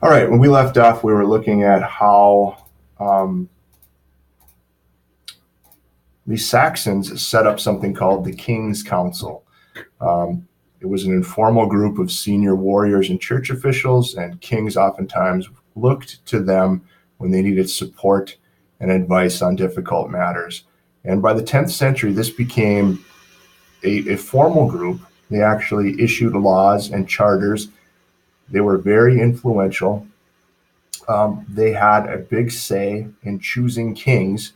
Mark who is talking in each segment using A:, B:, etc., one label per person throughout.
A: All right, when we left off, we were looking at how um, the Saxons set up something called the King's Council. Um, it was an informal group of senior warriors and church officials, and kings oftentimes looked to them when they needed support and advice on difficult matters. And by the 10th century, this became a formal group. They actually issued laws and charters. They were very influential. They had a big say in choosing kings,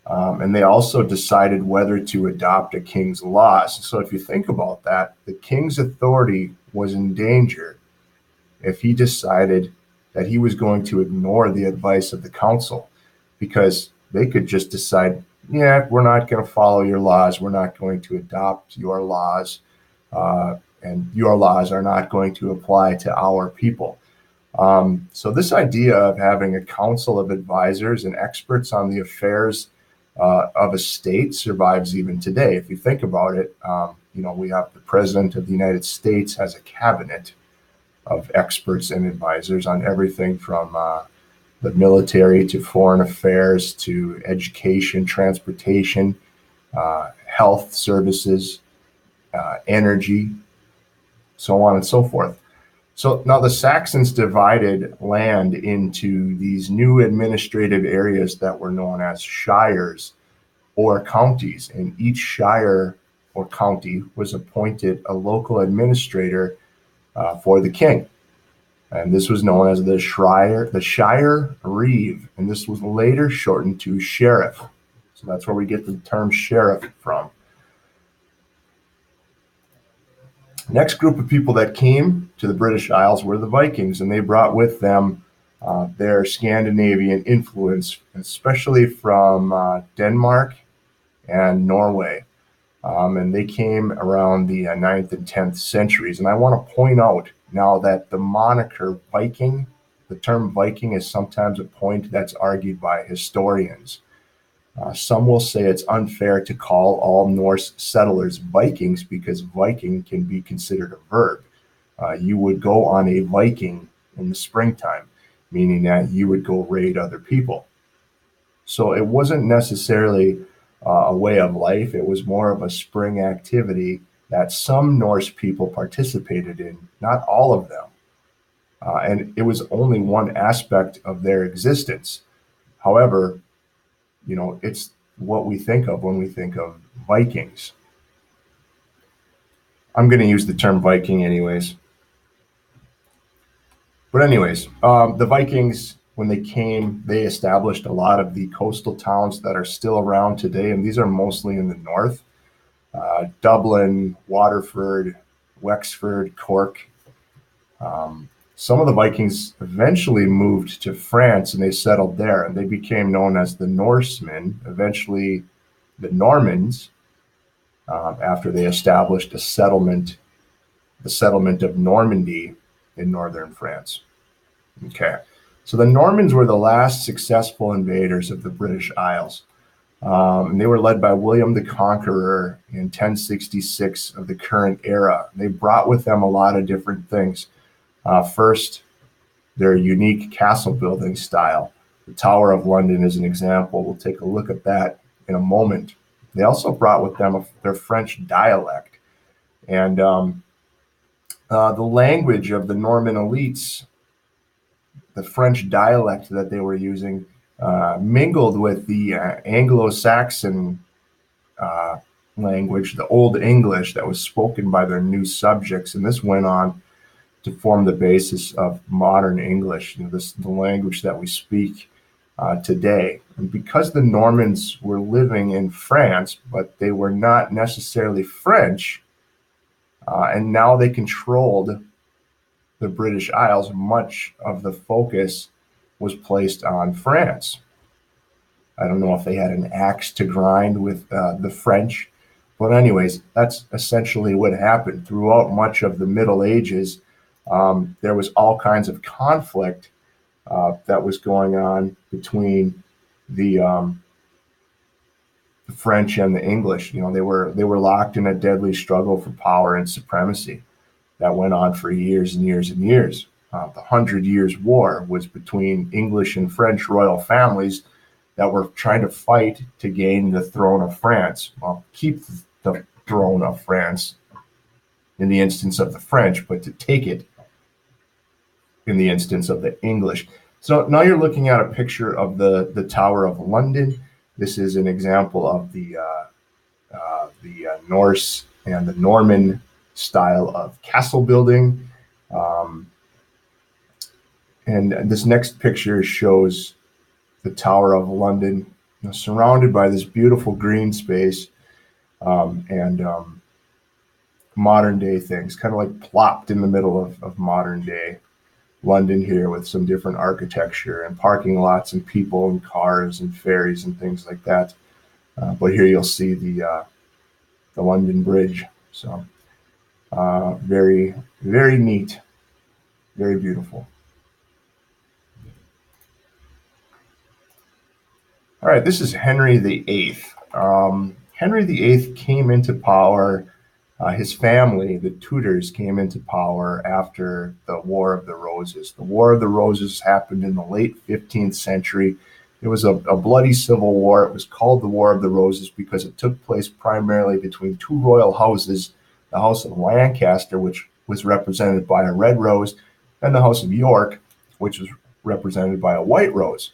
A: and they also decided whether to adopt a king's laws. So if you think about that, the king's authority was in danger if he decided that he was going to ignore the advice of the council, because they could just decide, yeah, we're not going to follow your laws. We're not going to adopt your laws. And your laws are not going to apply to our people. So this idea of having a council of advisors and experts on the affairs of a state survives even today. If you think about it, we have the president of the United States has a cabinet of experts and advisors on everything from the military to foreign affairs to education, transportation, health services, energy, so on and so forth. So now the Saxons divided land into these new administrative areas that were known as shires or counties, and each shire or county was appointed a local administrator for the king. And this was known as the Shire Reeve, and this was later shortened to sheriff. So that's where we get the term sheriff from. Next group of people that came to the British Isles were the Vikings, and they brought with them their Scandinavian influence, especially from Denmark and Norway. And they came around the 9th and 10th centuries. And I want to point out now that the moniker Viking, the term Viking, is sometimes a point that's argued by historians. Some will say it's unfair to call all Norse settlers Vikings because Viking can be considered a verb. You would go on a Viking in the springtime, meaning that you would go raid other people. So it wasn't necessarily a way of life. It was more of a spring activity that some Norse people participated in, not all of them. And it was only one aspect of their existence. However, it's what we think of when we think of Vikings. I'm going to use the term Viking anyways. But anyways, the Vikings, when they came, they established a lot of the coastal towns that are still around today, and these are mostly in the north. Dublin, Waterford, Wexford, Cork. Some of the Vikings eventually moved to France and they settled there, and they became known as the Norsemen, eventually the Normans, after they established the settlement of Normandy in northern France. Okay, so the Normans were the last successful invaders of the British Isles. And they were led by William the Conqueror in 1066 of the current era. They brought with them a lot of different things. First, their unique castle building style. The Tower of London is an example. We'll take a look at that in a moment. They also brought with them their French dialect. And the language of the Norman elites, the French dialect that they were using, mingled with the Anglo-Saxon language, the Old English that was spoken by their new subjects. And this went on to form the basis of modern English, the language that we speak today. And because the Normans were living in France, but they were not necessarily French, and now they controlled the British Isles, much of the focus was placed on France. I don't know if they had an axe to grind with the French, but anyways, that's essentially what happened. Throughout much of the Middle Ages, there was all kinds of conflict that was going on between the French and the English. They were locked in a deadly struggle for power and supremacy that went on for years and years and years. The Hundred Years' War was between English and French royal families that were trying to fight to gain the throne of France. Well, keep the throne of France in the instance of the French, but to take it in the instance of the English. So now you're looking at a picture of the Tower of London. This is an example of the Norse and the Norman style of castle building. And this next picture shows the Tower of London, surrounded by this beautiful green space, and modern day things, kind of like plopped in the middle of modern day London here, with some different architecture and parking lots and people and cars and ferries and things like that. But here you'll see the London Bridge. So very, very neat, very beautiful. All right, this is Henry VIII. Henry VIII came into power. His family, the Tudors, came into power after the War of the Roses. The War of the Roses happened in the late 15th century. It was a bloody civil war. It was called the War of the Roses because it took place primarily between two royal houses, the House of Lancaster, which was represented by a red rose, and the House of York, which was represented by a white rose.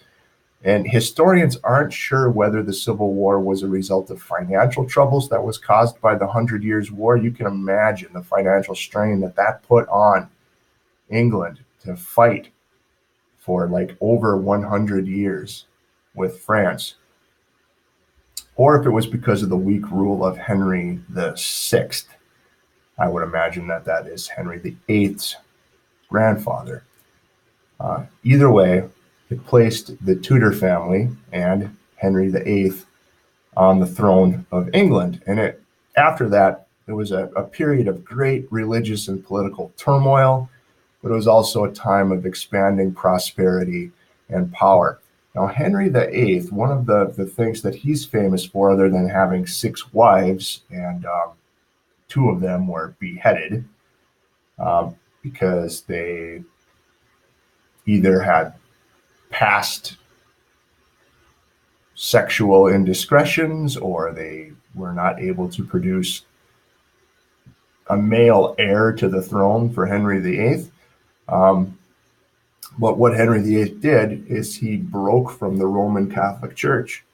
A: And historians aren't sure whether the Civil War was a result of financial troubles that was caused by the Hundred Years' War. You can imagine the financial strain that put on England to fight for like over 100 years with France, or if it was because of the weak rule of Henry VI. I would imagine that is Henry VIII's grandfather. Either way, it placed the Tudor family and Henry VIII on the throne of England. And after that, there was a period of great religious and political turmoil, but it was also a time of expanding prosperity and power. Now, Henry VIII, one of the things that he's famous for, other than having 6 wives, and 2 of them were beheaded because they either had past sexual indiscretions or they were not able to produce a male heir to the throne for Henry VIII. But what Henry VIII did is he broke from the Roman Catholic Church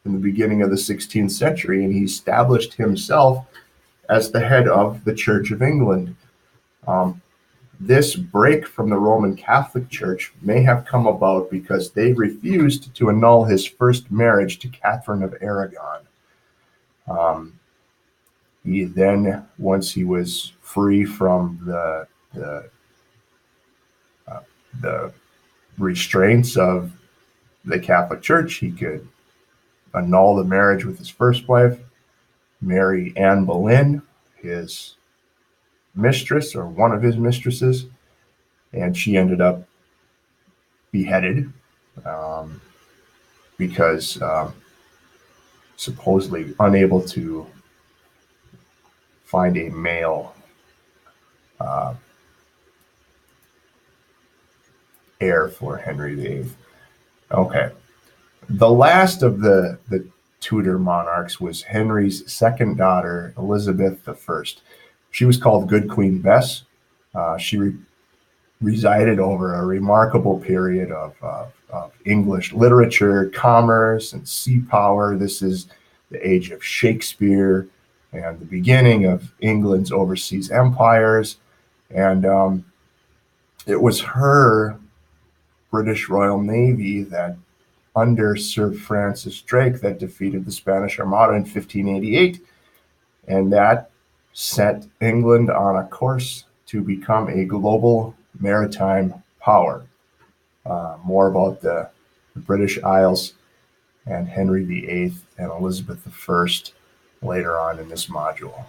A: in the beginning of the 16th century, and he established himself as the head of the Church of England. This break from the Roman Catholic Church may have come about because they refused to annul his first marriage to Catherine of Aragon. He then, once he was free from the restraints of the Catholic Church, he could annul the marriage with his first wife, marry Anne Boleyn, his mistress or one of his mistresses, and she ended up beheaded because supposedly unable to find a male heir for Henry VIII. Okay. The last of the Tudor monarchs was Henry's second daughter, Elizabeth I. She was called Good Queen Bess. She resided over a remarkable period of English literature, commerce, and sea power. This is the age of Shakespeare and the beginning of England's overseas empires. And it was her British Royal Navy that, under Sir Francis Drake, that defeated the Spanish Armada in 1588. And that set England on a course to become a global maritime power. More about the British Isles and Henry VIII and Elizabeth I later on in this module.